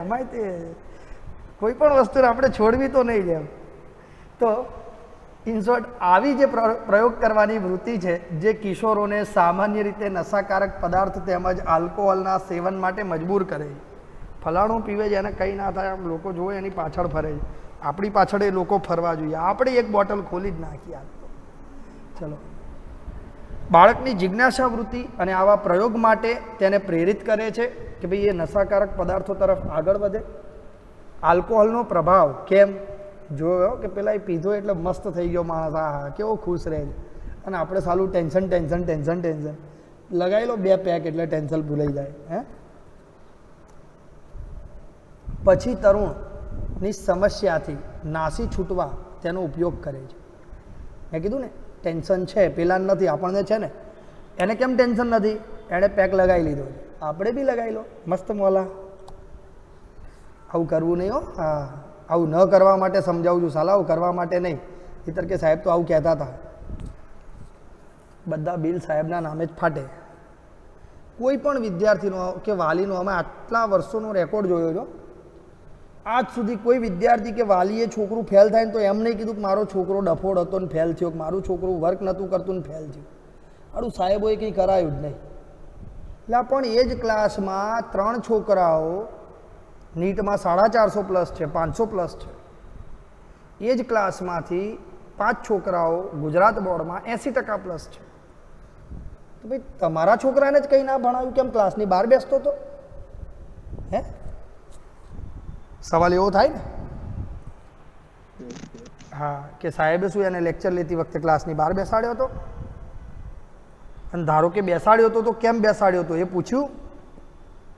એમાંય તે કોઈ પણ વસ્તુને આપણે છોડવી તો નહીં જેમ. તો ઇન શોર્ટ આવી જે પ્રયોગ કરવાની વૃત્તિ છે જે કિશોરોને સામાન્ય રીતે નશાકારક પદાર્થ તેમજ આલ્કોહોલના સેવન માટે મજબૂર કરે છે. ફલાણું પીવે છે એને કંઈ ના થાય આમ લોકો જોવે એની પાછળ ફરે છે. આપણી પાછળ એ લોકો ફરવા જોઈએ. આપણે એક બોટલ ખોલી જ નાખીએ આ તો. ચલો, બાળકની જિજ્ઞાસા વૃત્તિ અને આવા પ્રયોગ માટે તેને પ્રેરિત કરે છે કે ભાઈ એ નશાકારક પદાર્થો તરફ આગળ વધે. આલ્કોહોલનો પ્રભાવ કેમ જોયો કે પેલા એ પીધો એટલે મસ્ત થઈ ગયો માણસ, હા કેવો ખુશ રહે છે, અને આપણે સાલું ટેન્શન ટેન્શન ટેન્શન ટેન્શન લગાવી લો 2 પેક એટલે ટેન્શન ભૂલાઈ જાય. હે પછી તરુણની સમસ્યાથી નાસી છૂટવા તેનો ઉપયોગ કરે છે. મેં કીધું ને ટેન્શન છે, પેલા નથી, આપણને છે ને. એને કેમ ટેન્શન નથી? એણે પેક લગાવી લીધો, આપણે બી લગાવી લો મસ્ત મોલા. આવું કરવું નહીં હો. હા, આવું ન કરવા માટે સમજાવું છું સાલા, આવું કરવા માટે નહીં. નહીંતર કે સાહેબ તો આવું કહેતા હતા. બધા બિલ સાહેબના નામે જ ફાટે. કોઈ પણ વિદ્યાર્થીનો કે વાલીનો અમે આટલા વર્ષોનો રેકોર્ડ જોયો છો, આજ સુધી કોઈ વિદ્યાર્થી કે વાલીએ છોકરું ફેલ થાય ને તો એમ નહીં કીધું કે મારો છોકરો ડફોડ હતો ને ફેલ થયો, કે મારું છોકરું વર્ક નહોતું કરતું ને ફેલ થયું. આડું સાહેબોએ કંઈ કરાયું જ નહીં. એટલે પણ એ જ ક્લાસમાં 3 છોકરાઓ નીટમાં 450+ છે, 500+ છે. એ જ ક્લાસમાંથી 5 છોકરાઓ ગુજરાત બોર્ડમાં 80% છે. તો ભાઈ તમારા છોકરાને જ કંઈ ના ભણાવ્યું, કેમ ક્લાસની બહાર બેસતો હતો? હે, સવાલ એવો થાય ને. હા, કે સાહેબે શું એને લેક્ચર લેતી વખતે ક્લાસની બહાર બેસાડ્યો હતો? અને ધારો કે બેસાડ્યો હતો તો કેમ બેસાડ્યો હતો એ પૂછ્યું?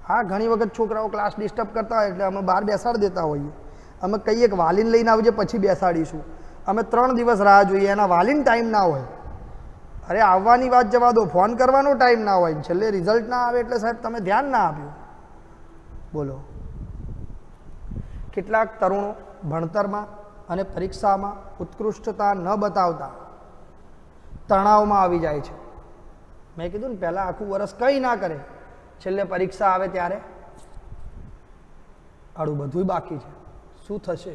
હા, ઘણી વખત છોકરાઓ ક્લાસ ડિસ્ટર્બ કરતા હોય એટલે અમે બહાર બેસાડી દેતા હોઈએ. અમે કહીએ કે વાલીને લઈને આવજે પછી બેસાડીશું. અમે 3 દિવસ રાહ જોઈએ, એના વાલીને ટાઈમ ના હોય. અરે આવવાની વાત જવા દો, ફોન કરવાનો ટાઈમ ના હોય. છેલ્લે રિઝલ્ટ ના આવે એટલે સાહેબ તમે ધ્યાન ના આપ્યું. બોલો. કેટલાક તરુણો ભણતરમાં અને પરીક્ષામાં ઉત્કૃષ્ટતા ન બતાવતા તણાવમાં આવી જાય છે. મેં કીધું ને પહેલાં આખું વર્ષ કંઈ ના કરે, છેલ્લે પરીક્ષા આવે ત્યારે આડું બધું બાકી છે. શું થશે?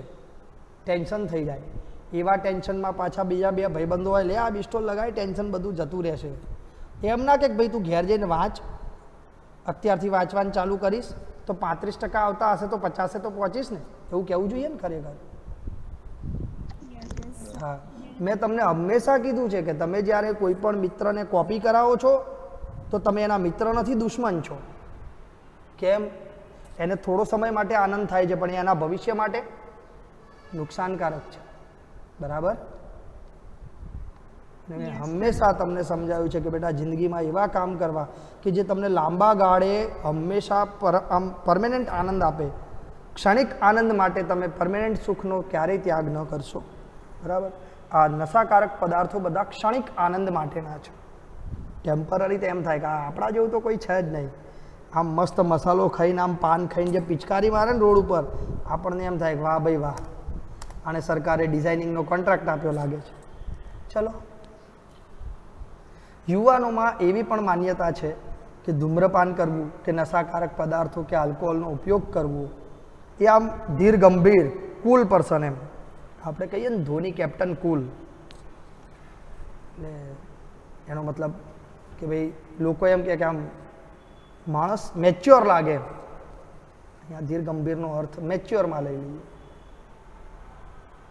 ટેન્શન થઈ જાય. એવા ટેન્શનમાં પાછા બીજા 2 ભાઈબંધો હોય, લે આ બિસ્ટોલ લગાવી, ટેન્શન બધું જતું રહેશે. એમ ના કે ભાઈ તું ઘેર જઈને વાંચ, અત્યારથી વાંચવાનું ચાલુ કરીશ તો 35% આવતા હશે તો 50 તો પહોંચીશ ને, એવું કહેવું જોઈએ ને ખરેખર. હા, મેં તમને હંમેશા કીધું છે કે તમે જ્યારે કોઈ પણ મિત્રને કોપી કરાવો છો તો તમે એના મિત્ર નથી, દુશ્મન છો. કેમ? એને થોડો સમય માટે આનંદ થાય છે પણ એના ભવિષ્ય માટે નુકસાનકારક છે. બરાબર? મેં હંમેશા તમને સમજાવ્યું છે કે બેટા જિંદગીમાં એવા કામ કરવા કે જે તમને લાંબા ગાળે હંમેશા પરમેનન્ટ આનંદ આપે. ક્ષણિક આનંદ માટે તમે પરમેનન્ટ સુખનો ક્યારેય ત્યાગ ન કરશો. બરાબર? આ નશાકારક પદાર્થો બધા ક્ષણિક આનંદ માટેના છે. ટેમ્પરરી તો એમ થાય કે આપણા જેવું તો કોઈ છે જ નહીં. આમ મસ્ત મસાલો ખાઈને, આમ પાન ખાઈને જે પિચકારી મારે ને રોડ ઉપર, આપણને એમ થાય કે વાહ ભાઈ વાહ, આને સરકારે ડિઝાઇનિંગનો કોન્ટ્રાક્ટ આપ્યો લાગે છે. ચલો, યુવાનોમાં એવી પણ માન્યતા છે કે ધૂમ્રપાન કરવું કે નશાકારક પદાર્થો કે આલ્કોહોલનો ઉપયોગ કરવો એ આમ ધીર ગંભીર કુલ પર્સન, એમ આપણે કહીએ ને ધોની કેપ્ટન કુલ, એટલે એનો મતલબ કે ભાઈ લોકો એમ કે આમ માણસ મેચ્યોર લાગે. અહીંયા ધીર ગંભીરનો અર્થ મેચ્યોરમાં લઈ લઈએ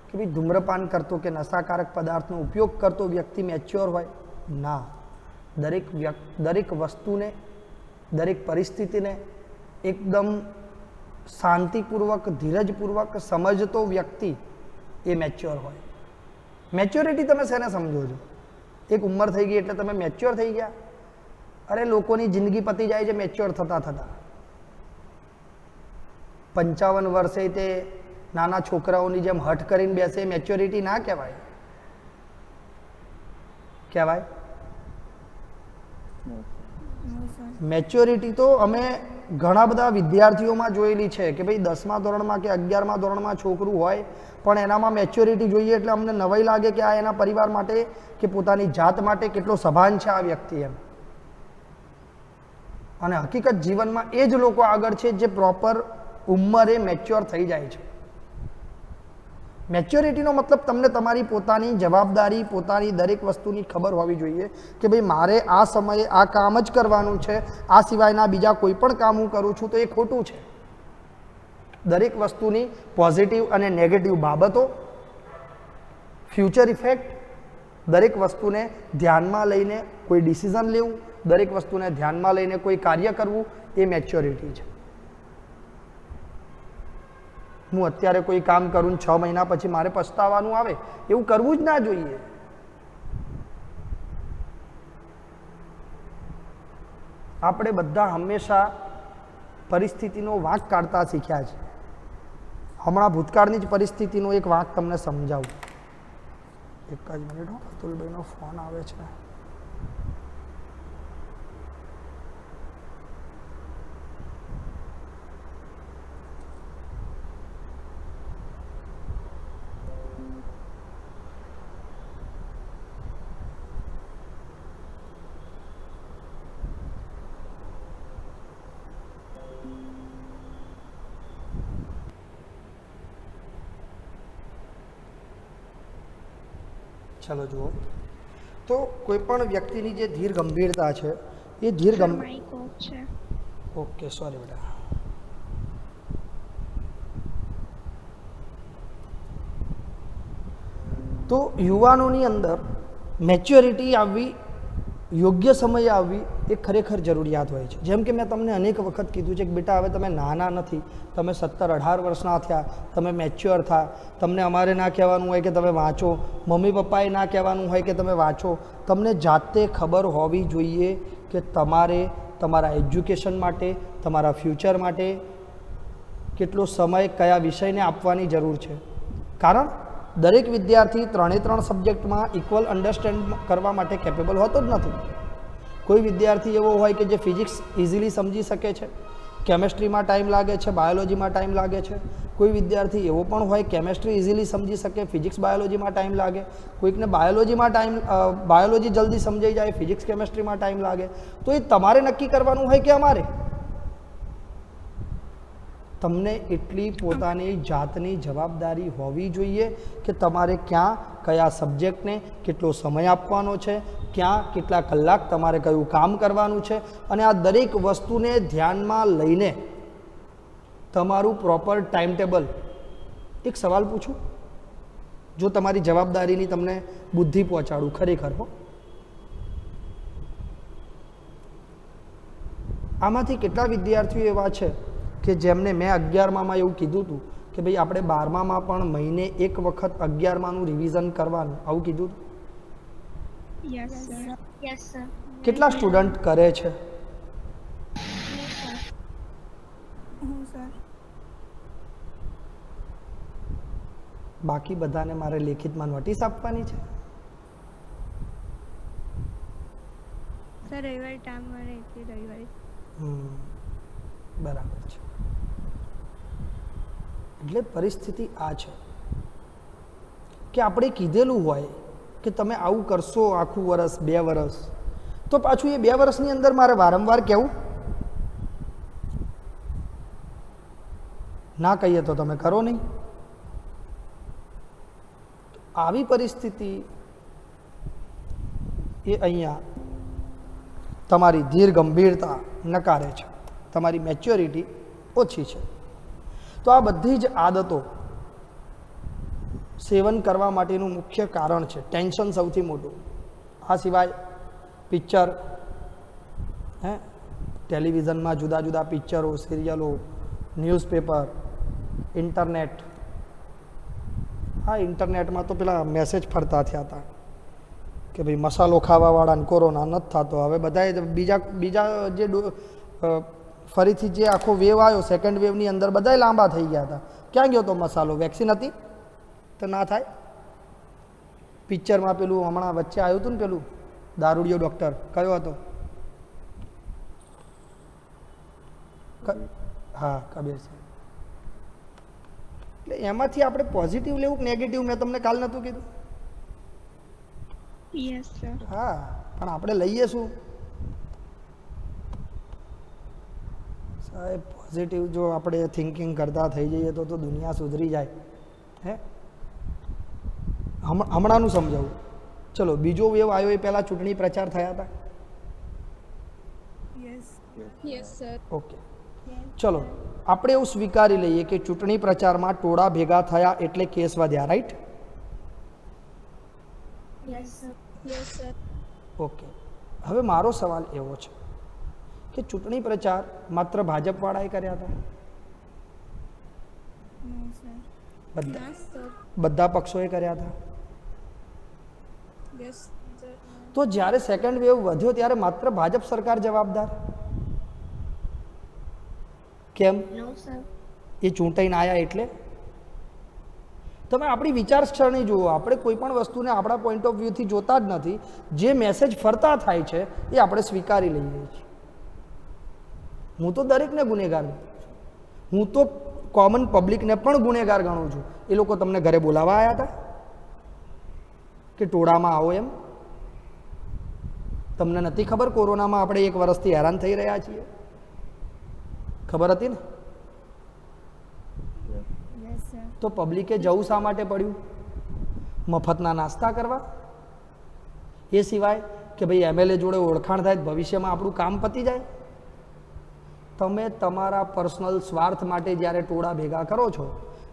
કે ભાઈ ધૂમ્રપાન કરતો કે નશાકારક પદાર્થનો ઉપયોગ કરતો વ્યક્તિ મેચ્યોર હોય ના. દરેક વસ્તુને, દરેક પરિસ્થિતિને એકદમ શાંતિપૂર્વક, ધીરજપૂર્વક સમજતો વ્યક્તિ એ મેચ્યોર હોય. મેચ્યોરિટી તમે શેને સમજો છો? એક ઉંમર થઈ ગઈ એટલે તમે મેચ્યોર થઈ ગયા? અરે લોકોની જિંદગી પતી જાય છે મેચ્યોર થતાં થતાં. 55 વર્ષે તે નાના છોકરાઓની જેમ હઠ કરીને બેસે, મેચ્યોરિટી ના કહેવાય. કહેવાય? મેચ્યોરિટી તો અમે ઘણા બધા વિદ્યાર્થીઓમાં જોયેલી છે કે ભાઈ 10મા ધોરણમાં કે 11મા ધોરણમાં છોકરું હોય પણ એનામાં મેચ્યોરિટી જોઈએ એટલે અમને નવાઈ લાગે કે આ એના પરિવાર માટે કે પોતાની જાત માટે કેટલો સભાન છે આ વ્યક્તિ એમ. અને હકીકત જીવનમાં એ જ લોકો આગળ છે જે પ્રોપર ઉંમરે મેચ્યોર થઈ જાય છે. મેચ્યોરિટીનો મતલબ તમને તમારી પોતાની જવાબદારી, પોતાની દરેક વસ્તુની ખબર હોવી જોઈએ કે ભાઈ મારે આ સમયે આ કામ જ કરવાનું છે, આ સિવાયના બીજા કોઈ પણ કામ હું કરું છું તો એ ખોટું છે. દરેક વસ્તુની પોઝિટિવ અને નેગેટિવ બાબતો, ફ્યુચર ઇફેક્ટ, દરેક વસ્તુને ધ્યાનમાં લઈને કોઈ ડિસિઝન લેવું, દરેક વસ્તુને ધ્યાનમાં લઈને કોઈ કાર્ય કરવું, એ મેચ્યોરિટી છે. હું અત્યારે કોઈ કામ કરું 6 મહિના પછી મારે પછતાવાનું આવે, એવું કરવું જ ના જોઈએ. આપણે બધા હંમેશા પરિસ્થિતિનો વાંક કાઢતા શીખ્યા છે. હમણાં ભૂતકાળની જ પરિસ્થિતિનો એક વાંક તમને સમજાવું. એક જ મિનિટ, અતુલભાઈનો ફોન આવે છે. ચાલો જુઓ, તો કોઈ પણ વ્યક્તિની જે ધીર ગંભીરતા છે એ ધીર ઓકે સોરી બેટા. તો યુવાનોની અંદર મેચ્યોરિટી આવવી, યોગ્ય સમયે આવવી એ ખરેખર જરૂરિયાત હોય છે. જેમ કે મેં તમને અનેક વખત કીધું છે કે બેટા હવે તમે નાના નથી, તમે 17-18 વર્ષના થયા, તમે મેચ્યોર થા. તમને અમારે ના કહેવાનું હોય કે તમે વાંચો, મમ્મી પપ્પાએ ના કહેવાનું હોય કે તમે વાંચો. તમને જાતે ખબર હોવી જોઈએ કે તમારે તમારા એજ્યુકેશન માટે, તમારા ફ્યુચર માટે કેટલો સમય કયા વિષયને આપવાની જરૂર છે. કારણ દરેક વિદ્યાર્થી 3 સબ્જેક્ટમાં ઇક્વલ અન્ડરસ્ટેન્ડ કરવા માટે કેપેબલ હોતો જ નથી. કોઈ વિદ્યાર્થી એવો હોય કે જે ફિઝિક્સ ઇઝીલી સમજી શકે છે, કેમેસ્ટ્રીમાં ટાઈમ લાગે છે, બાયોલોજીમાં ટાઈમ લાગે છે. કોઈ વિદ્યાર્થી એવો પણ હોય કેમેસ્ટ્રી ઇઝીલી સમજી શકે, ફિઝિક્સ બાયોલોજીમાં ટાઈમ લાગે. કોઈકને બાયોલોજી જલ્દી સમજાઈ જાય, ફિઝિક્સ કેમેસ્ટ્રીમાં ટાઈમ લાગે. તો એ તમારે નક્કી કરવાનું હોય કે અમારે. તમને એટલી પોતાની જાતની જવાબદારી હોવી જોઈએ કે તમારે ક્યાં કયા સબ્જેક્ટને કેટલો સમય આપવાનો છે, ક્યાં કેટલા કલાક તમારે કયું કામ કરવાનું છે, અને આ દરેક વસ્તુને ધ્યાનમાં લઈને તમારું પ્રોપર ટાઈમ ટેબલ. એક સવાલ પૂછું, જો તમારી જવાબદારીની તમને બુદ્ધિ પહોંચાડું ખરેખર હો, આમાંથી કેટલા વિદ્યાર્થીઓ એવા છે કે જેમને મેં 11મામાં એવું કીધું હતું કે ભાઈ આપણે 12મામાં પણ મહિને એક વખત 11માનું રિવિઝન કરવાનું, આવું કીધું હતું? Yes sir. કેટલા સ્ટુડન્ટ કરે છે? બાકી બધાને મારે લેખિતમાં નોટિસ આપવાની છે. સર રવિવારે ટાઈમ મળે એટલે રવિવારે. બરાબર છે. એટલે પરિસ્થિતિ આ છે કે આપણે કીધેલું હોય કે તમે આવું કરશો આખું વર્ષ, 2 વર્ષ, તો પાછું એ 2 વર્ષની અંદર મારે વારંવાર કહેવું? ના કહીએ તો તમે કરો નહીં. આવી પરિસ્થિતિ એ અહીંયા તમારી ધીર ગંભીરતા નકારે છે, તમારી મેચ્યોરિટી ઓછી છે. તો આ બધી જ આદતો સેવન કરવા માટેનું મુખ્ય કારણ છે. ટેન્શન સૌથી મોટું. આ સિવાય પિક્ચર, ટેલિવિઝનમાં જુદા જુદા પિક્ચરો, સિરિયલો, ન્યૂઝપેપર, ઇન્ટરનેટ. હા, ઇન્ટરનેટમાં તો પેલા મેસેજ ફરતા થયા હતા કે ભાઈ મસાલો ખાવાવાળાને કોરોના નથી થતો. હવે બધાએ બીજા જે ફરીથી જે આખો વેવ આવ્યો, સેકન્ડ વેવની અંદર બધાય લાંબા થઈ ગયા હતા. ક્યાં ગયો તો મસાલો? વેક્સિન હતી તો ના થાય. પિક્ચરમાં પેલું હમણાં વચ્ચે આવ્યું હતું ને પેલું દારૂડિયો ડૉક્ટર, કયો હતો? હા, કબીર સિંહ. એટલે એમાંથી આપણે પોઝિટિવ લેવું કે નેગેટિવ? મેં તમને કાલ નહોતું કીધું? Yes sir. હા, પણ આપણે લઈએ શું? પોઝિટિવ જો આપણે થિંકિંગ કરતા થઈ જઈએ તો દુનિયા સુધરી જાય. હે હમણાંનું સમજાવું. ચલો બીજો વેવ આવ્યો એ પહેલાં ચૂંટણી પ્રચાર થયા હતા? Yes sir. ઓકે, ચલો આપણે એવું સ્વીકારી લઈએ કે ચૂંટણી પ્રચારમાં ટોળા ભેગા થયા એટલે કેસ વધ્યા, રાઈટ? Yes sir. ઓકે, હવે મારો સવાલ એવો છે કે ચૂંટણી પ્રચાર માત્ર ભાજપવાળાએ કર્યા હતા? નો સર. બધા સર. બધા પક્ષોએ કર્યા હતા? Yes sir. તો જ્યારે સેકન્ડ વેવ વધ્યો ત્યારે માત્ર ભાજપ સરકાર જવાબદાર? કેમ? નો સર. એ ચૂંટાઈને આવ્યા એટલે? તમે આપણી વિચારસરણી જુઓ. આપણે કોઈ પણ વસ્તુને આપણા પોઈન્ટ ઓફ વ્યૂથી જોતા જ નથી. જે મેસેજ ફરતા થાય છે એ આપણે સ્વીકારી લઈએ છીએ. હું તો દરેકને ગુનેગાર ગણું છું. હું તો કોમન પબ્લિકને પણ ગુનેગાર ગણું છું. એ લોકો તમને ઘરે બોલાવવા આવ્યા હતા કે ટોળામાં આવો એમ? તમને નથી ખબર કોરોનામાં આપણે 1 વર્ષથી હેરાન થઈ રહ્યા છીએ? ખબર હતી ને? Yes sir. તો પબ્લિકે જવું શા માટે પડ્યું? મફતના નાસ્તા કરવા? એ સિવાય કે ભાઈ MLA જોડે ઓળખાણ થાય, ભવિષ્યમાં આપણું કામ પતી જાય? તમે તમારા પર્સનલ સ્વાર્થ માટે જ્યારે ટોળા ભેગા કરો છો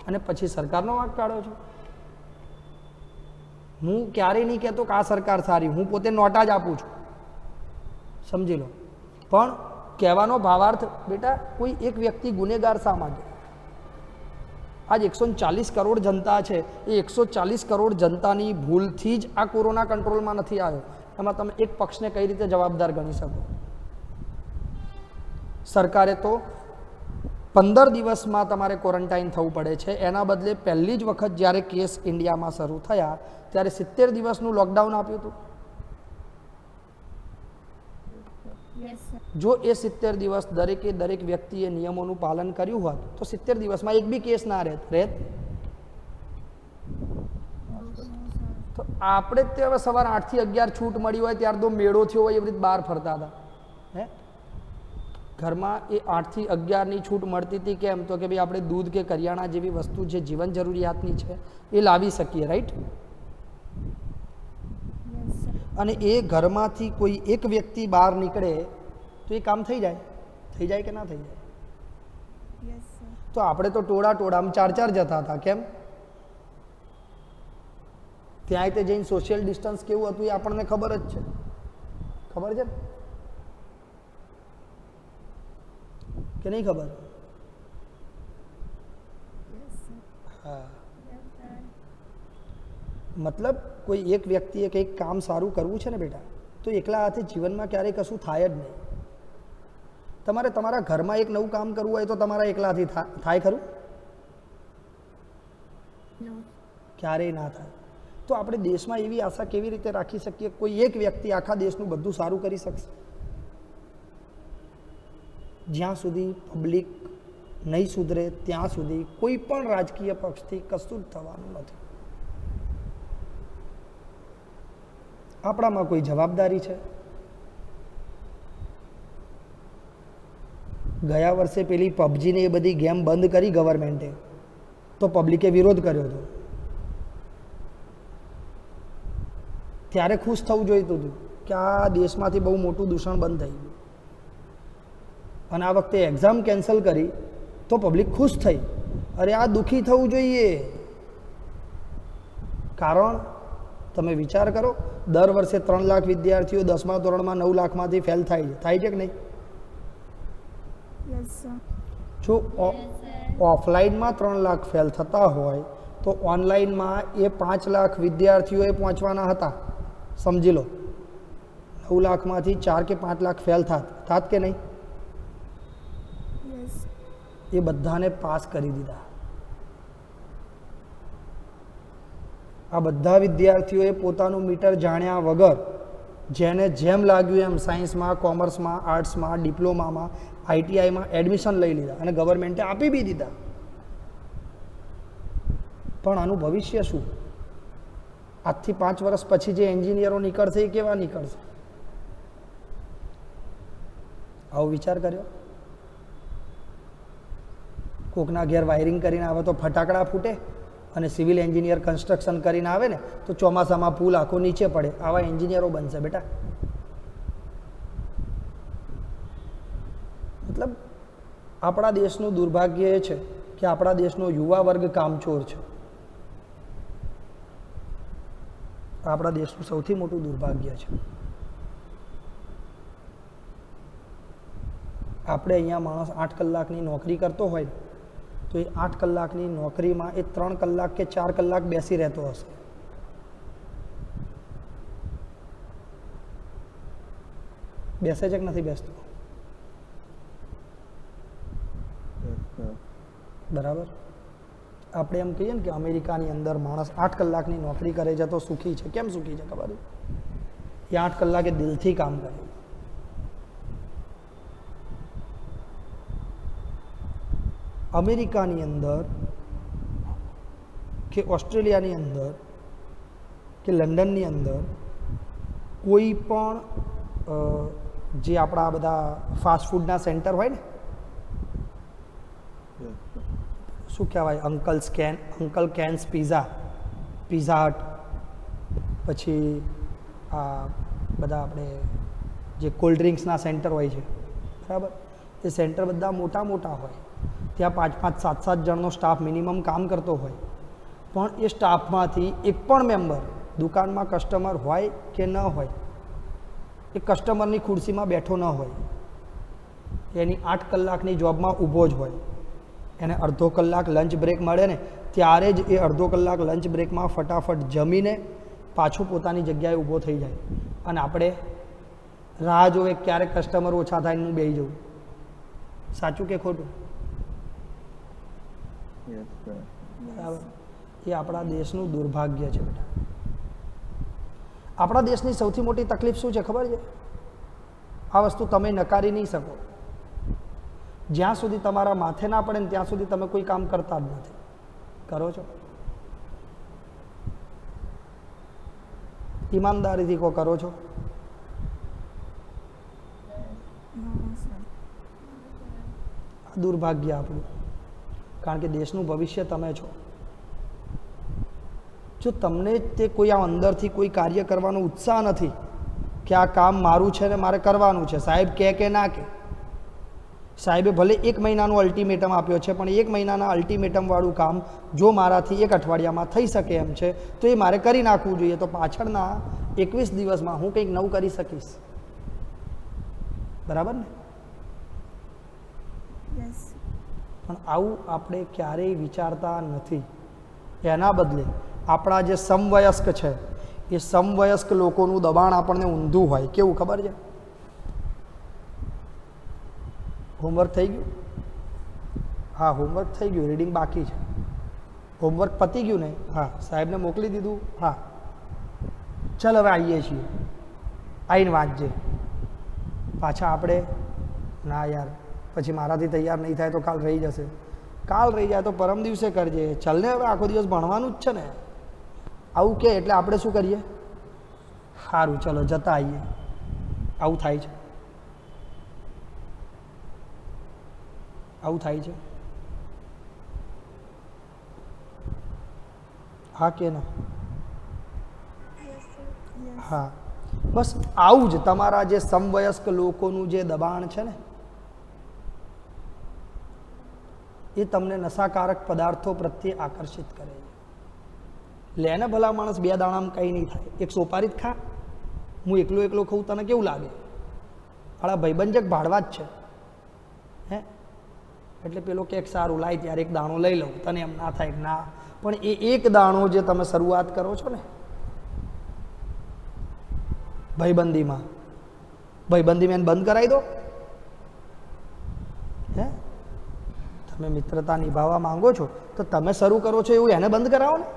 અને પછી સરકારનો વાંક કાઢો છો. હું ક્યારેય નહીં કહેતો કે આ સરકાર સારી, હું પોતે નોટા જ આપું છું, સમજી લો. પણ કહેવાનો ભાવાર્થ, બેટા કોઈ એક વ્યક્તિ ગુનેગાર શા માટે? આજ 140 કરોડ જનતા છે, એ 140 કરોડ જનતાની ભૂલથી જ આ કોરોના કંટ્રોલમાં નથી આવ્યો. એમાં તમે એક પક્ષને કઈ રીતે જવાબદાર ગણી શકો? સરકારે તો 15 દિવસમાં તમારે ક્વોરન્ટાઇન થવું પડે છે. એના બદલે પહેલી જ વખત જ્યારે કેસ ઇન્ડિયામાં શરૂ થયા ત્યારે 70 દિવસનું લોકડાઉન આપ્યું હતું. Yes sir. જો એ 70 દિવસ દરેક વ્યક્તિએ નિયમોનું પાલન કર્યું હોત તો 70 દિવસમાં એક બી કેસ ના રહેત. તો આપણે જ તે હવે સવારે 8 થી 11 છૂટ મળી હોય ત્યાર તો મેળો થયો હોય એવી રીતે બહાર ફરતા હતા. હે ઘરમાં એ 8 થી 11ની છૂટ મળતી હતી કેમ? તો કે ભાઈ આપણે દૂધ કે કરિયાણા જેવી વસ્તુ જે જીવન જરૂરિયાતની છે એ લાવી શકીએ, રાઈટ? Yes sir. અને એ ઘરમાંથી કોઈ એક વ્યક્તિ બહાર નીકળે તો એ કામ થઈ જાય કે ના થઈ જાય? Yes sir. તો આપણે તો ટોળામાં 4 જતા હતા. કેમ? ત્યાં તે જઈને સોશિયલ ડિસ્ટન્સ કેવું હતું એ આપણને ખબર જ છે. ખબર છે કે નહીં ખબર? Yes sir. હા. Yes sir. મતલબ કોઈ એક વ્યક્તિએ કંઈક કામ સારું કરવું છે ને બેટા, તો એકલા હાથે જીવનમાં ક્યારેય કશું થાય જ નહીં. તમારે તમારા ઘરમાં એક નવું કામ કરવું હોય તો તમારા એકલાથી થાય ખરું? નો. ક્યારેય ના થાય. તો આપણે દેશમાં એવી આશા કેવી રીતે રાખી શકીએ કોઈ એક વ્યક્તિ આખા દેશનું બધું સારું કરી શકશે? જ્યાં સુધી પબ્લિક નહીં સુધરે ત્યાં સુધી કોઈ પણ રાજકીય પક્ષથી કશું જ થવાનું નથી. આપણામાં કોઈ જવાબદારી છે? ગયા વર્ષે પેલી પબજીને એ બધી ગેમ બંધ કરી ગવર્મેન્ટે, તો પબ્લિકે વિરોધ કર્યો હતો. ત્યારે ખુશ થવું જોઈતું હતું કે આ દેશમાંથી બહુ મોટું દૂષણ બંધ થઈ ગયું. અને આ વખતે એક્ઝામ કેન્સલ કરી તો પબ્લિક ખુશ થઈ. અરે આ દુઃખી થવું જોઈએ. કારણ તમે વિચાર કરો, દર વર્ષે 3 લાખ વિદ્યાર્થીઓ 10મા ધોરણમાં 9 લાખમાંથી ફેલ થાય છે કે નહીં? Yes sir. જો ઓફલાઈનમાં 3 લાખ ફેલ થતા હોય તો ઓનલાઈનમાં એ 5 લાખ વિદ્યાર્થીઓએ પહોંચવાના હતા. સમજી લો, 9 લાખમાંથી 4 કે 5 લાખ ફેલ થાત કે નહીં? યસ. એ બધાને પાસ કરી દીધા. આ બધા વિદ્યાર્થીઓએ પોતાનું મીટર જાણ્યા વગર જેને જેમ લાગ્યું એમ સાયન્સમાં, કોમર્સમાં, આર્ટ્સમાં, ડિપ્લોમામાં, ITIમાં એડમિશન લઈ લીધા અને ગવર્મેન્ટે આપી બી દીધા. પણ આનું ભવિષ્ય શું? આજથી 5 વર્ષ પછી જે એન્જિનિયરો નીકળશે એ કેવા નીકળશે? આવો વિચાર કર્યો? કોકના ઘેર વાયરિંગ કરીને આવે તો ફટાકડા ફૂટે, અને સિવિલ એન્જિનિયર કન્સ્ટ્રક્શન કરીને આવે ને તો ચોમાસામાં પુલ આખો નીચે પડે. આવા એન્જિનિયરો બનશે બેટા. મતલબ આપણા દેશનું દુર્ભાગ્ય એ છે કે આપણા દેશનો યુવા વર્ગ કામચોર છે. આપણા દેશનું સૌથી મોટું દુર્ભાગ્ય છે. આપણે અહીંયા માણસ 8 કલાકની નોકરી કરતો હોય તો એ 8 કલાકની નોકરીમાં એ 3 કલાક કે 4 કલાક બેસી રહેતો હશે. બેસે છે કે નથી બેસતો? બરાબર. આપણે એમ કહીએ ને કે અમેરિકાની અંદર માણસ 8 કલાકની નોકરી કરે છે તો સુખી છે. કેમ સુખી છે ખબર? એ 8 કલાકે દિલથી કામ કરે. અમેરિકાની અંદર કે ઓસ્ટ્રેલિયાની અંદર કે લંડનની અંદર કોઈ પણ જે આપણા બધા ફાસ્ટ ફૂડના સેન્ટર હોય ને, શું કહેવાય, અંકલ કેન્સ પિઝા હટ, પછી આ બધા આપણે જે કોલ્ડ ડ્રિંક્સના સેન્ટર હોય છે, બરાબર, એ સેન્ટર બધા મોટા મોટા હોય. ત્યાં 5-5, 7-7 જણનો સ્ટાફ મિનિમમ કામ કરતો હોય, પણ એ સ્ટાફમાંથી એક પણ મેમ્બર દુકાનમાં કસ્ટમર હોય કે ન હોય એ કસ્ટમરની ખુરશીમાં બેઠો ન હોય. એની 8 કલાકની જોબમાં ઊભો જ હોય. એને અડધો કલાક લંચ બ્રેક મળે ને ત્યારે જ એ અડધો કલાક લંચ બ્રેકમાં ફટાફટ જમીને પાછું પોતાની જગ્યાએ ઊભો થઈ જાય. અને આપણે રાહ જોવે ક્યારેક કસ્ટમર ઓછા થાય હું બેસી જવું. સાચું કે ખોટું? બરાબર. એ આપણા દેશનું દુર્ભાગ્ય છે બેટા. આપણા દેશની સૌથી મોટી તકલીફ શું છે ખબર છે? આ વસ્તુ તમે નકારી નહીં શકો. જ્યાં સુધી તમારા માથે ના પડે ને ત્યાં સુધી તમે કોઈ કામ કરતા જ નથી. કરો છો? ઈમાનદારીથી કો કરો છો? આ દુર્ભાગ્ય આપણું. કારણ કે દેશનું ભવિષ્ય તમે છો. જો તમને તે કોઈ આ અંદરથી કોઈ કાર્ય કરવાનો ઉત્સાહ નથી કે આ કામ મારું છે ને મારે કરવાનું છે, સાહેબ કહે કે ના કહે, સાહેબે ભલે 1 મહિનાનો અલ્ટિમેટમ આપ્યો છે પણ 1 મહિનાના અલ્ટિમેટમવાળું કામ જો મારાથી 1 અઠવાડિયામાં થઈ શકે એમ છે તો એ મારે કરી નાખવું જોઈએ. તો પાછળના 21 દિવસમાં હું કંઈક નવું કરી શકીશ. બરાબર ને? પણ આવું આપણે ક્યારેય વિચારતા નથી. એના બદલે આપણા જે સમવયસ્ક છે એ સમવયસ્ક લોકોનું દબાણ આપણને ઊંધું હોય. કેવું ખબર છે? હોમવર્ક થઈ ગયું? હા, હોમવર્ક થઈ ગયું, રીડિંગ બાકી છે. હોમવર્ક પતી ગયું ને? હા. સાહેબને મોકલી દીધું? હા. ચાલ હવે આવીએ છીએ, આવીને વાંચજે. પાછા આપણે ના યાર પછી મારાથી તૈયાર નહીં થાય તો કાલ રહી જશે, કાલ રહી જાય તો પરમ દિવસે કરજે, ચાલ ને હવે આખો દિવસ ભણવાનું જ છે ને. આવું કે એટલે આપણે શું કરીએ? સારું ચલો જતા આવીએ. આવું થાય છે? આવું થાય છે? હા કે ના? હા. બસ આવું જ તમારા જે સમવયસ્ક લોકોનું જે દબાણ છે ને એ તમને નશાકારક પદાર્થો પ્રત્યે આકર્ષિત કરે છે. લે ને ભલા માણસ 2 દાણામાં કંઈ નહીં થાય. એક સોપારી જ ખા. હું એકલો ખાઉં તને કેવું લાગે? આળા ભાઈબંધ જ ભાડવા જ છે હે. એટલે પેલો કે સારું લાય ત્યારે 1 દાણો લઈ લઉં, તને એમ ના થાય ના. પણ એ 1 દાણો જે તમે શરૂઆત કરો છો ને ભાઈબંધીમાં એને બંધ કરાવી દો. હે, તમે મિત્રતા નિભાવવા માંગો છો તો તમે શરૂ કરો છો એવું એને બંધ કરાવો ને.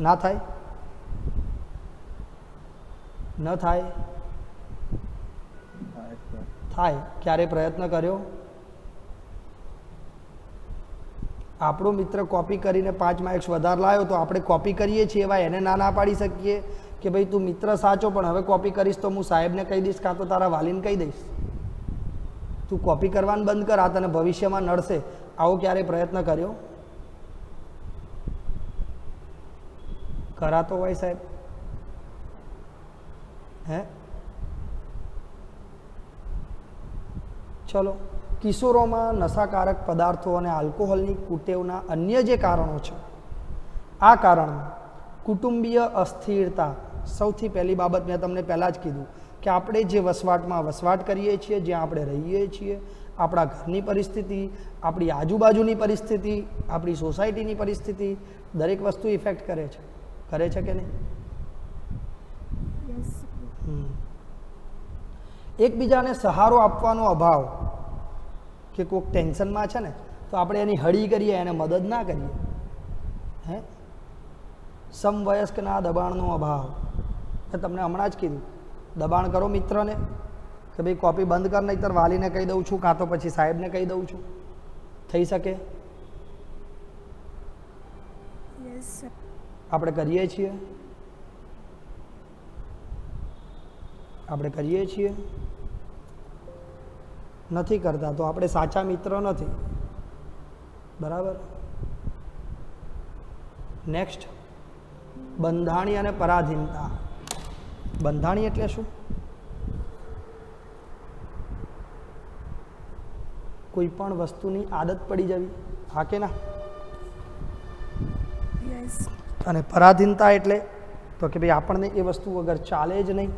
ના થાય? ન થાય? થાય. ક્યારે પ્રયત્ન કર્યો? આપણો મિત્ર કોપી કરીને 5 માર્ક્સ વધારે લાવ્યો તો આપણે કોપી કરીએ છીએ એવા એને ના પાડી શકીએ કે ભાઈ તું મિત્ર સાચો પણ હવે કોપી કરીશ તો હું સાહેબને કહી દઈશ કાં તો તારા વાલીને કહી દઈશ. તું કોપી કરવાનું બંધ કર, આ તને ભવિષ્યમાં નડશે. આવો ક્યારે પ્રયત્ન કર્યો? કરાતો હોય સાહેબ? હે? ચલો, કિશોરોમાં નશાકારક પદાર્થો અને આલ્કોહોલની કુટેવના અન્ય જે કારણો છે, આ કારણમાં કુટુંબીય અસ્થિરતા સૌથી પહેલી બાબત મેં તમને પહેલાં જ કીધું કે આપણે જે વસવાટમાં વસવાટ કરીએ છીએ, જ્યાં આપણે રહીએ છીએ, આપણા ઘરની પરિસ્થિતિ, આપણી આજુબાજુની પરિસ્થિતિ, આપણી સોસાયટીની પરિસ્થિતિ, દરેક વસ્તુ ઇફેક્ટ કરે છે કે નહીં? યસ. એકબીજાને સહારો આપવાનો અભાવ, કે કોઈક ટેન્શનમાં છે ને તો આપણે એની હળી કરીએ, એને મદદ ના કરીએ. હે? સમવયસ્કના દબાણનો અભાવ. મેં તમને હમણાં જ કીધું, દબાણ કરો મિત્રને કે ભાઈ કોપી બંધ કર, નહીંતર વાલીને કહી દઉં છું, કાં તો પછી સાહેબને કહી દઉં છું. થઈ શકે? Yes sir. આપણે કરીએ છીએ? આપણે કરીએ છીએ? નથી કરતા તો આપણે સાચા મિત્ર નથી. બરાબર? નેક્સ્ટ, બંધાણી અને પરાધીનતા. બંધાણી એટલે શું? કોઈ પણ વસ્તુની આદત પડી જવી, હા કે ના? યસ. અને પરાધીનતા એટલે તો કે ભાઈ આપણને એ વસ્તુ વગર ચાલે જ નહીં,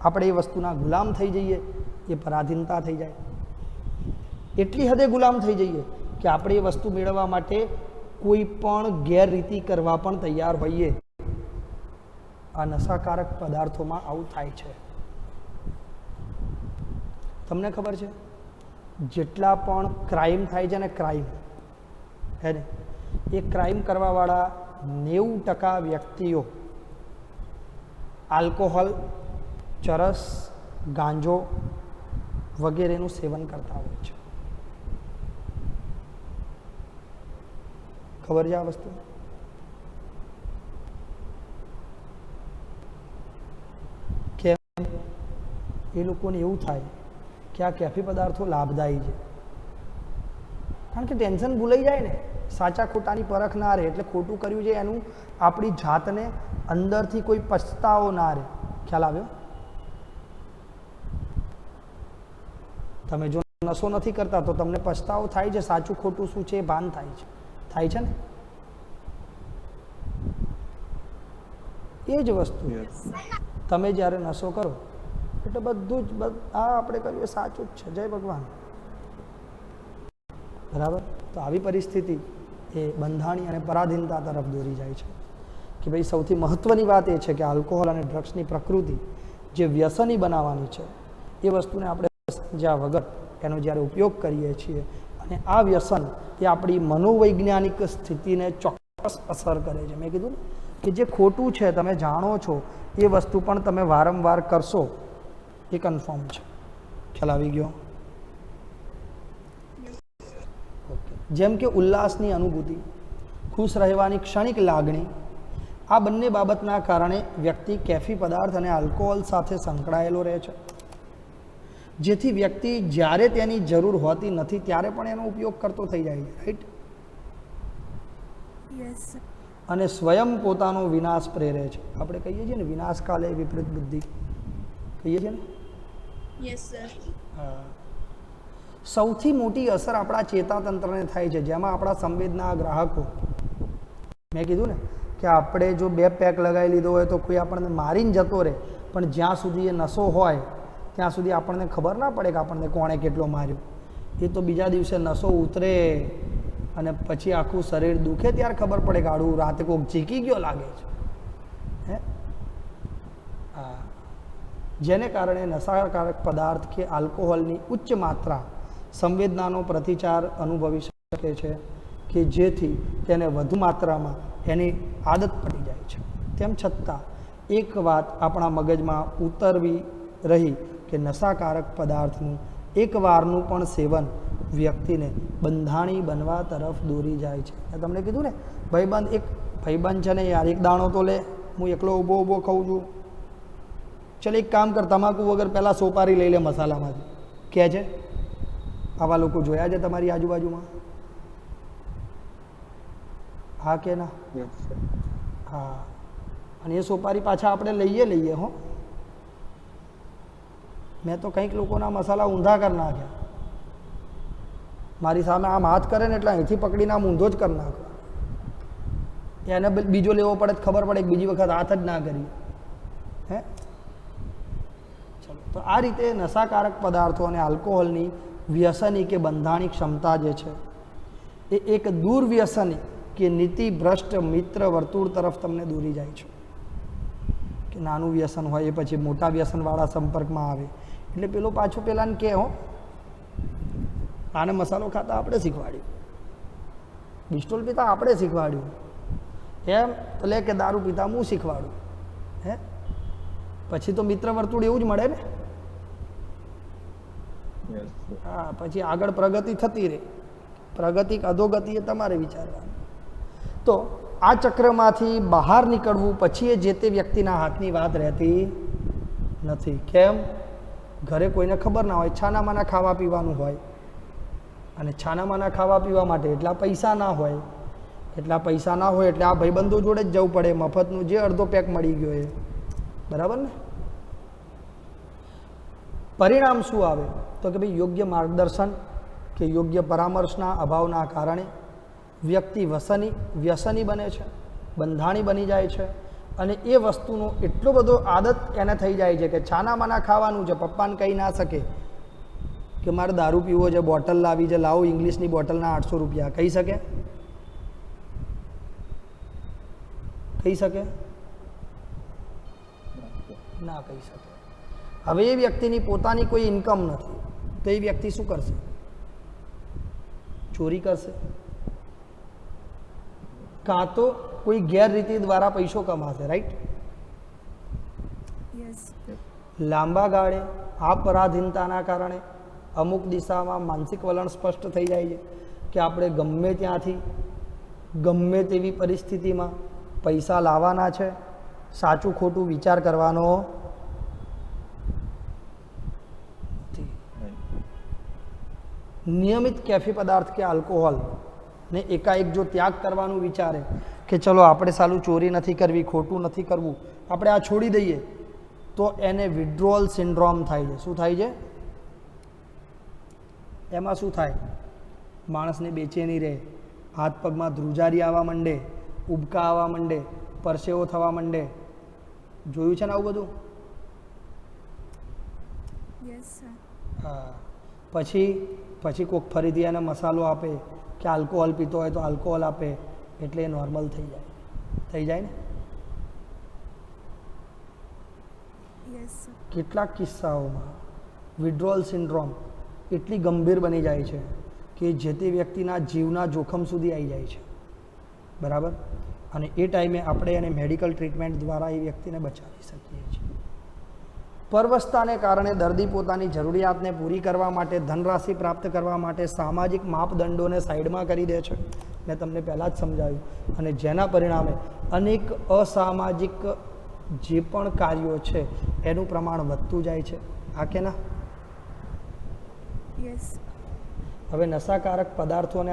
આપણે એ વસ્તુના ગુલામ થઈ જઈએ, એ પરાધીનતા થઈ જાય. એટલી હદે ગુલામ થઈ જઈએ કે આપણે એ વસ્તુ મેળવવા માટે કોઈ પણ ગેરરીતિ કરવા પણ તૈયાર હોઈએ. આ નશાકારક પદાર્થોમાં આવું થાય છે. તમને ખબર છે જેટલા પણ ક્રાઇમ થાય છે ને, ક્રાઇમ હે ને, એ ક્રાઇમ કરવાવાળા 90% વ્યક્તિઓ આલ્કોહોલ, ચરસ, ગાંજો વગેરેનું સેવન કરતા હોય છે. ખબર છે આ વસ્તુ? કેમ? એ લોકોને એવું થાય કે આ કેફી પદાર્થો લાભદાયી છે, કારણ કે ટેન્શન ભૂલાઈ જાય ને, સાચા ખોટાની પરખ ના રહે, એટલે ખોટું કર્યું છે એનું આપણી જાતને અંદરથી કોઈ પછતાવો ના રહે. ખ્યાલ આવ્યો? તમે જો નશો નથી કરતા તો તમને પછતાવો થાય છે, સાચું ખોટું શું છે એ ભાન થાય છે ને? એ જ વસ્તુ તમે જ્યારે નશો કરો એટલે બધું જ આ આપણે કર્યું એ સાચું જ છે. જય ભગવાન. બરાબર? તો આવી પરિસ્થિતિ એ બંધાણી અને પરાધીનતા તરફ દોરી જાય છે. કે ભાઈ સૌથી મહત્ત્વની વાત એ છે કે આલ્કોહોલ અને ડ્રગ્સની પ્રકૃતિ જે વ્યસની બનાવવાની છે, એ વસ્તુને આપણે સમજ્યા વગર એનો જ્યારે ઉપયોગ કરીએ છીએ, અને આ વ્યસન એ આપણી મનોવૈજ્ઞાનિક સ્થિતિને ચોક્કસ અસર કરે છે. મેં કીધું ને કે જે ખોટું છે તમે જાણો છો, એ વસ્તુ પણ તમે વારંવાર કરશો, એ કન્ફર્મ છે. ખ્યાલ આવી ગયો? ઓકે. જેમ કે ઉલ્લાસની અનુભૂતિ, ખુશ રહેવાની ક્ષણિક લાગણી, આ બંને બાબતના કારણે વ્યક્તિ કેફી પદાર્થ અને આલ્કોહોલ સાથે સંકળાયેલો રહે છે, જેથી વ્યક્તિ જ્યારે તેની જરૂર હોતી નથી ત્યારે પણ એનો ઉપયોગ કરતો થઈ જાય છે. રાઈટ? યસ. અને સ્વયં પોતાનો વિનાશ પ્રેરે છે. આપણે કહીએ છીએ ને, વિનાશ કાલે વિપરીત બુદ્ધિ કહીએ છીએ ને? Yes sir. હા. સૌથી મોટી અસર આપણા ચેતાતંત્રને થાય છે, જેમાં આપણા સંવેદના ગ્રાહકો, મેં કીધું ને કે આપણે જો 2 પેક લગાવી લીધો હોય તો કોઈ આપણને મારીને જતો રહે, પણ જ્યાં સુધી એ નશો હોય ત્યાં સુધી આપણને ખબર ના પડે કે આપણને કોણે કેટલો માર્યો. એ તો બીજા દિવસે નશો ઉતરે અને પછી આખું શરીર દુખે ત્યારે ખબર પડે કે આડું રાતે કોઈક ચીકી ગયો લાગે છે. હે? હા. જેને કારણે નશાકારક પદાર્થ કે આલ્કોહોલની ઉચ્ચ માત્રા સંવેદનાનો પ્રતિચાર અનુભવી શકે છે, કે જેથી તેને વધુ માત્રામાં એની આદત પડી જાય છે. તેમ છતાં એક વાત આપણા મગજમાં ઉતરવી રહી કે નશાકારક પદાર્થનું એકવારનું પણ સેવન વ્યક્તિને બંધાણી બનવા તરફ દોરી જાય છે. મેં તમને કીધું ને, એક ભાઈબંધ છે ને યાર, એક દાણો તો લે, હું એકલો ઊભો ખાઉં છું. ચાલ એક કામ કર, તમાકુ વગર પહેલાં સોપારી લઈ લે મસાલામાંથી. કહે છે? આવા લોકો જોયા છે તમારી આજુબાજુમાં? હા કે ના? Yes sir. હા, અને એ સોપારી પાછા આપણે લઈએ હો. મેં તો કંઈક લોકોના મસાલા ઊંધા કરી નાખ્યા. મારી સામે આમ હાથ કરે ને એટલે અહીંથી પકડીને આમ ઊંધો જ કરી નાખો. એને બીજો લેવો પડે તો ખબર પડે કે બીજી વખત હાથ જ ના કરી. હે ચલો, તો આ રીતે નશાકારક પદાર્થો અને આલ્કોહોલની વ્યસની કે બંધાણી ક્ષમતા જે છે એ એક દુર્વ્યસની કે નીતિભ્રષ્ટ મિત્ર વર્તુળ તરફ તમને દોરી જાય છે. કે નાનું વ્યસન હોય એ પછી મોટા વ્યસનવાળા સંપર્કમાં આવે એટલે પેલો પાછો પેલાને કહે હો, આને મસાલો ખાતા આપણે શીખવાડ્યું, બિસ્ટોલ પીતા આપણે શીખવાડ્યું, એમ તો લે કે દારૂ પીતા હું શીખવાડું. હે પછી તો મિત્ર વર્તુળ એવું જ મળે ને. Yes sir. હા, પછી આગળ પ્રગતિ થતી રહે. પ્રગતિ કે અધોગતિ એ તમારે વિચારવાનું. તો આ ચક્રમાંથી બહાર નીકળવું પછી એ જે તે વ્યક્તિના હાથની વાત રહેતી નથી. કેમ? ઘરે કોઈને ખબર ના હોય, છાનામાના ખાવા પીવાનું હોય, અને છાનામાના ખાવા પીવા માટે એટલા પૈસા ના હોય. એટલા પૈસા ના હોય એટલે આ ભાઈબંધો જોડે જ જવું પડે, મફતનું જે અડધો પેક મળી ગયો એ. બરાબર ને? પરિણામ શું આવે? તો કે ભાઈ યોગ્ય માર્ગદર્શન કે યોગ્ય પરામર્શના અભાવના કારણે વ્યક્તિ વ્યસની બને છે, બંધાણી બની જાય છે, અને એ વસ્તુનો એટલો બધો આદત એને થઈ જાય છે કે છાનામાના ખાવાનું છે, પપ્પાને કહી ના શકે કે મારે દારૂ પીવો છે, બોટલ લાવી છે, લાવો ઇંગ્લિશની બોટલના 800 રૂપિયા. કહી શકે? કહી શકે? ના કહી શકે. હવે એ વ્યક્તિની પોતાની કોઈ ઇન્કમ નથી તો એ વ્યક્તિ શું કરશે? ચોરી કરશે, કાં તો કોઈ ગેરરીતિ દ્વારા પૈસો કમાશે. રાઈટ? યસ. લાંબા ગાળે આ પરાધીનતાના કારણે અમુક દિશામાં માનસિક વલણ સ્પષ્ટ થઈ જાય છે કે આપણે ગમે ત્યાંથી ગમે તેવી પરિસ્થિતિમાં પૈસા લાવવાના છે, સાચું ખોટું વિચાર કરવાનો નથી. નિયમિત કેફી પદાર્થ કે આલ્કોહોલ ને એકાએક જો ત્યાગ કરવાનું વિચારે કે ચલો આપણે સાલું ચોરી નથી કરવી, ખોટું નથી કરવું, આપણે આ છોડી દઈએ, તો એને વિડ્રોઅલ સિન્ડ્રોમ થાય છે. શું થાય છે? એમાં શું થાય? માણસને બેચેની રહે, હાથ પગમાં ધ્રુજારી આવવા માંડે, ઉબકા આવવા માંડે, પરસેવો થવા માંડે. જોયું છે ને આવું બધું? Yes sir. હા. પછી કોઈક ફરીથી એને મસાલો આપે કે આલ્કોહોલ પીતો હોય તો આલ્કોહોલ આપે એટલે એ નોર્મલ થઈ જાય ને. Yes sir. કેટલાક કિસ્સાઓમાં વિડ્રોઅલ સિન્ડ્રોમ એટલી ગંભીર બની જાય છે કે જે તે વ્યક્તિના જીવના જોખમ સુધી આવી જાય છે. બરાબર? અને એ ટાઈમે આપણે એને મેડિકલ ટ્રીટમેન્ટ દ્વારા એ વ્યક્તિને બચાવી શકીએ છીએ. પરવશતાને કારણે દર્દી પોતાની જરૂરિયાતને પૂરી કરવા માટે, ધનરાશિ પ્રાપ્ત કરવા માટે સામાજિક માપદંડોને સાઈડમાં કરી દે છે. મેં તમને પહેલાં જ સમજાવ્યું. અને જેના પરિણામે અનેક અસામાજિક જે પણ કાર્યો છે એનું પ્રમાણ વધતું જાય છે. હા કે ના? યસ. હવે નશાકારક પદાર્થોને